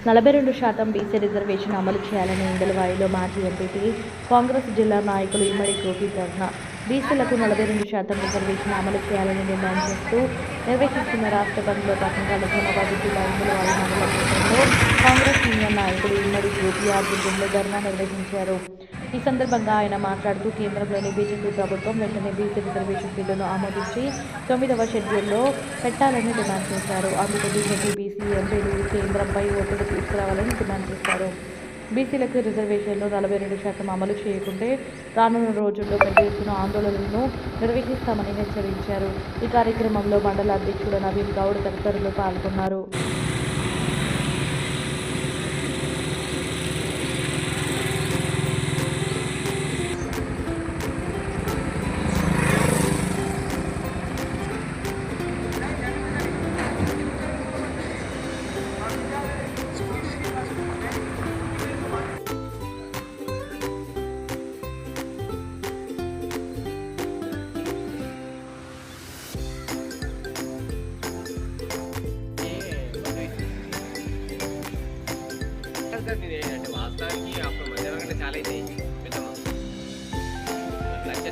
42% BC reservation అమలు చేయాలని ఇందలవాయిలో మాజీ ఎంపీటీ కాంగ్రెస్ జిల్లా నాయకులు ఇమ్మడి గోపి ధర్నా. బీసీలకు 42% రిజర్వేషన్ అమలు చేయాలని డిమాండ్ చేస్తూ నిర్వహిస్తున్న రాష్ట్ర బంద్లో భాగంగా నిజామాబాద్ జిల్లా ఇందలవాయి మండల కేంద్రంలో కాంగ్రెస్ సీనియర్ నాయకుడు ఇమ్మడి గోపి ఆధ్వర్యంలో ధర్నా నిర్వహించారు. ఈ సందర్భంగా ఆయన మాట్లాడుతూ కేంద్రంలోని బీజేపీ ప్రభుత్వం వెంటనే బీసీ రిజర్వేషన్ బిల్లును ఆమోదించి 9వ షెడ్యూల్లో పెట్టాలని డిమాండ్ చేశారు. అందుకు బీజేపీ బీసీ ఎంపీలు కేంద్రంపై ఒత్తిడి తీసుకురావాలని డిమాండ్ చేశారు. బీసీలకు రిజర్వేషన్లు 42% అమలు చేయకుంటే రానున్న రోజుల్లో పెద్ద ఎత్తున ఆందోళనలను నిర్వహిస్తామని హెచ్చరించారు. ఈ కార్యక్రమంలో మండల అధ్యక్షుడు నవీన్ గౌడ్ తదితరులు పాల్గొన్నారు. అంటే వాస్తవానికి అప్పుడు మధ్యాహ్నం కంటే చాలా అయితే పెద్దమ్మా లక్ష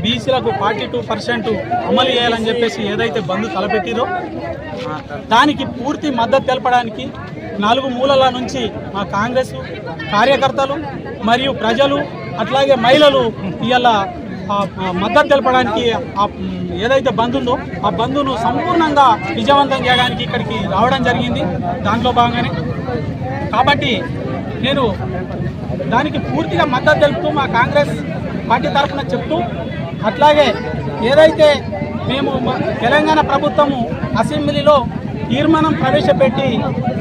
బీసీలకు 42% అమలు చేయాలని చెప్పేసి ఏదైతే బంద్ తలపెట్టిరో దానికి పూర్తి మద్దతు తెలపడానికి 4 మూలల నుంచి మా కాంగ్రెస్ కార్యకర్తలు మరియు ప్రజలు అట్లాగే మహిళలు ఇలా మద్దతు తెలపడానికి ఏదైతే బంద్ ఉందో ఆ బంద్ను సంపూర్ణంగా విజయవంతం చేయడానికి ఇక్కడికి రావడం జరిగింది. దాంట్లో భాగంగానే కాబట్టి నేను దానికి పూర్తిగా మద్దతు తెలుపుతూ మా కాంగ్రెస్ పార్టీ తరఫున చెప్తూ అట్లాగే ఏదైతే మేము తెలంగాణ ప్రభుత్వము అసెంబ్లీలో తీర్మానం ప్రవేశపెట్టి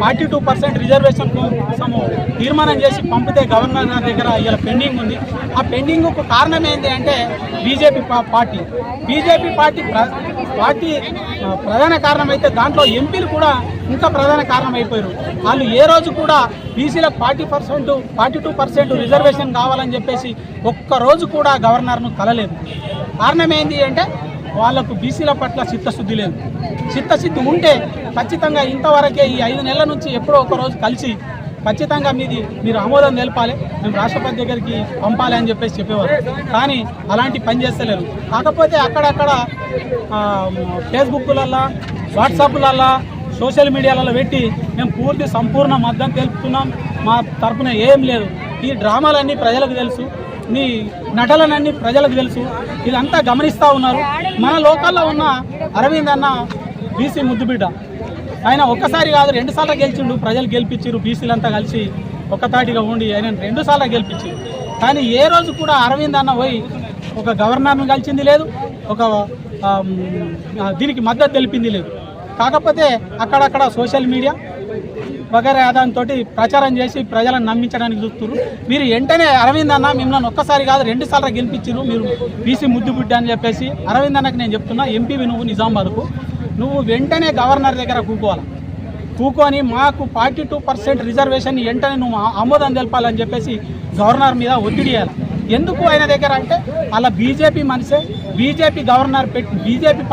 42% రిజర్వేషన్ కోసము తీర్మానం చేసి పంపితే గవర్నర్ గారి దగ్గర ఇలా పెండింగ్ ఉంది. ఆ పెండింగ్కు కారణం ఏంటి అంటే బీజేపీ పార్టీ ప్రధాన కారణం అయితే దాంట్లో ఎంపీలు కూడా ఇంకా ప్రధాన కారణం అయిపోయారు. వాళ్ళు ఏ రోజు కూడా బీసీలకు 42% రిజర్వేషన్ కావాలని చెప్పేసి ఒక్కరోజు కూడా గవర్నర్ను కలలేదు. కారణం ఏంటి అంటే వాళ్ళకు బీసీల పట్ల చిత్తశుద్ధి లేదు. చిత్తశుద్ధి ఉంటే ఖచ్చితంగా ఇంతవరకే ఈ 5 నెలల నుంచి ఎప్పుడో ఒకరోజు కలిసి ఖచ్చితంగా మీరు ఆమోదం తెలపాలి, మేము రాష్ట్రపతి దగ్గరికి పంపాలి అని చెప్పేసి చెప్పేవారు. కానీ అలాంటి పని చేస్తలేరు. కాకపోతే అక్కడక్కడ ఫేస్బుక్లల్లో, వాట్సాప్లల్లో, సోషల్ మీడియాలలో పెట్టి మేము సంపూర్ణ మద్దతు తెలుపుతున్నాం, మా తరపున ఏం లేదు. ఈ డ్రామాలన్నీ ప్రజలకు తెలుసు, మీ నటలనన్నీ ప్రజలకు తెలుసు, ఇదంతా గమనిస్తూ ఉన్నారు. మన లోకల్లో ఉన్న అరవింద్ అన్న బీసీ ముద్దుబిడ్డ, ఆయన ఒక్కసారి కాదు 2 సార్లు గెలిచిండు. ప్రజలు గెలిపించారు, బీసీలంతా కలిసి ఒక్కతాటిగా ఉండి ఆయన 2 సార్లు గెలిపించారు. కానీ ఏ రోజు కూడా అరవింద్ అన్న పోయి ఒక గవర్నర్ను కలిసింది లేదు, ఒక దీనికి మద్దతు తెలిపింది లేదు. కాకపోతే అక్కడక్కడ సోషల్ మీడియా వగైరా దాంతో ప్రచారం చేసి ప్రజలను నమ్మించడానికి చూస్తున్నారు. మీరు వెంటనే అరవింద్ అన్న మిమ్మల్ని ఒక్కసారి కాదు 2 సార్లు గెలిపించారు, మీరు బీసీ ముద్దుబిడ్డ అని చెప్పేసి అరవింద్ అన్నకి నేను చెప్తున్నా, ఎంపీవి నువ్వు నిజామాబాద్కు, నువ్వు వెంటనే గవర్నర్ దగ్గర కూకొని మాకు 42% రిజర్వేషన్ వెంటనే నువ్వు ఆమోదం తెలపాలని చెప్పేసి గవర్నర్ మీద ఒత్తిడి చేయాలి. ఎందుకు ఆయన దగ్గర అంటే అలా బీజేపీ మనిషే, బీజేపీ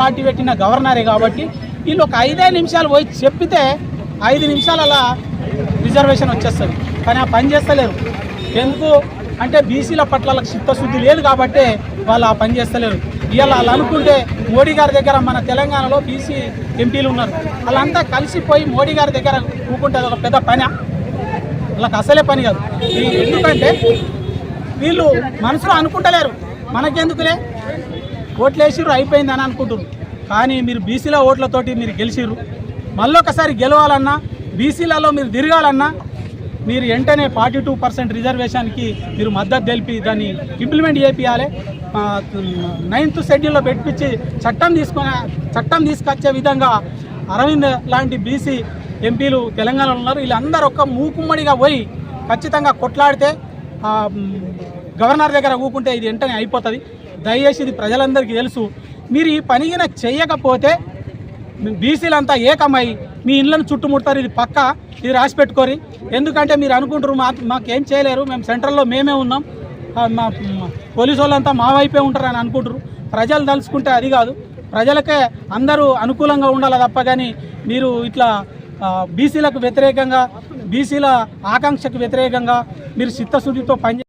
పార్టీ పెట్టిన గవర్నరే కాబట్టి వీళ్ళు ఒక 5 నిమిషాలు పోయి చెప్పితే 5 నిమిషాలు అలా రిజర్వేషన్ వచ్చేస్తుంది. కానీ ఆ పని చేస్తలేరు. ఎందుకు అంటే బీసీల పట్ల వాళ్ళకి చిత్తశుద్ధి లేదు కాబట్టి వాళ్ళు ఆ పని చేస్తలేరు. ఇవాళ వాళ్ళు అనుకుంటే మోడీ గారి దగ్గర మన తెలంగాణలో బీసీ ఎంపీలు ఉన్నారు, వాళ్ళంతా కలిసిపోయి మోడీ గారి దగ్గర కూకుంటే ఒక పెద్ద పని, వాళ్ళకి అసలే పని కాదు. ఎందుకంటే వీళ్ళు మనసులో అనుకుంటలేరు, మనకెందుకులే ఓట్లు వేసిర్రు అయిపోయింది అని అనుకుంటున్నారు. కానీ మీరు బీసీల ఓట్లతోటి మీరు గెలిచిర్రు, మళ్ళొకసారి గెలవాలన్నా బీసీలలో మీరు తిరగాలన్నా మీరు వెంటనే 42% రిజర్వేషన్కి మీరు మద్దతు తెలిపి దాన్ని ఇంప్లిమెంట్ చేయాలి. 9th షెడ్యూల్లో పెట్టించి చట్టం తీసుకొచ్చే విధంగా అరవింద్ లాంటి బీసీ ఎంపీలు తెలంగాణలో ఉన్నారు. వీళ్ళందరూ ఒక్క మూకుమ్మడిగా పోయి ఖచ్చితంగా కొట్లాడితే గవర్నర్ దగ్గర కూకుంటే ఇది వెంటనే అయిపోతుంది. దయచేసి ఇది ప్రజలందరికీ తెలుసు. మీరు ఈ పనిగిన చెయ్యకపోతే బీసీలంతా ఏకమై మీ ఇళ్ళను చుట్టుముడతారు. ఇది పక్కా, ఇది రాసి పెట్టుకోరి. ఎందుకంటే మీరు అనుకుంటారు మాకేం చేయలేరు, మేము సెంట్రల్లో మేమే ఉన్నాం, మా పోలీసు వాళ్ళంతా మా వైపే ఉంటారు అని అనుకుంటారు. ప్రజలు తలుచుకుంటే అది కాదు, ప్రజలకే అందరూ అనుకూలంగా ఉండాలి తప్ప కానీ మీరు ఇట్లా బీసీలకు వ్యతిరేకంగా, బీసీల ఆకాంక్షకు వ్యతిరేకంగా మీరు చిత్తశుద్ధితో పని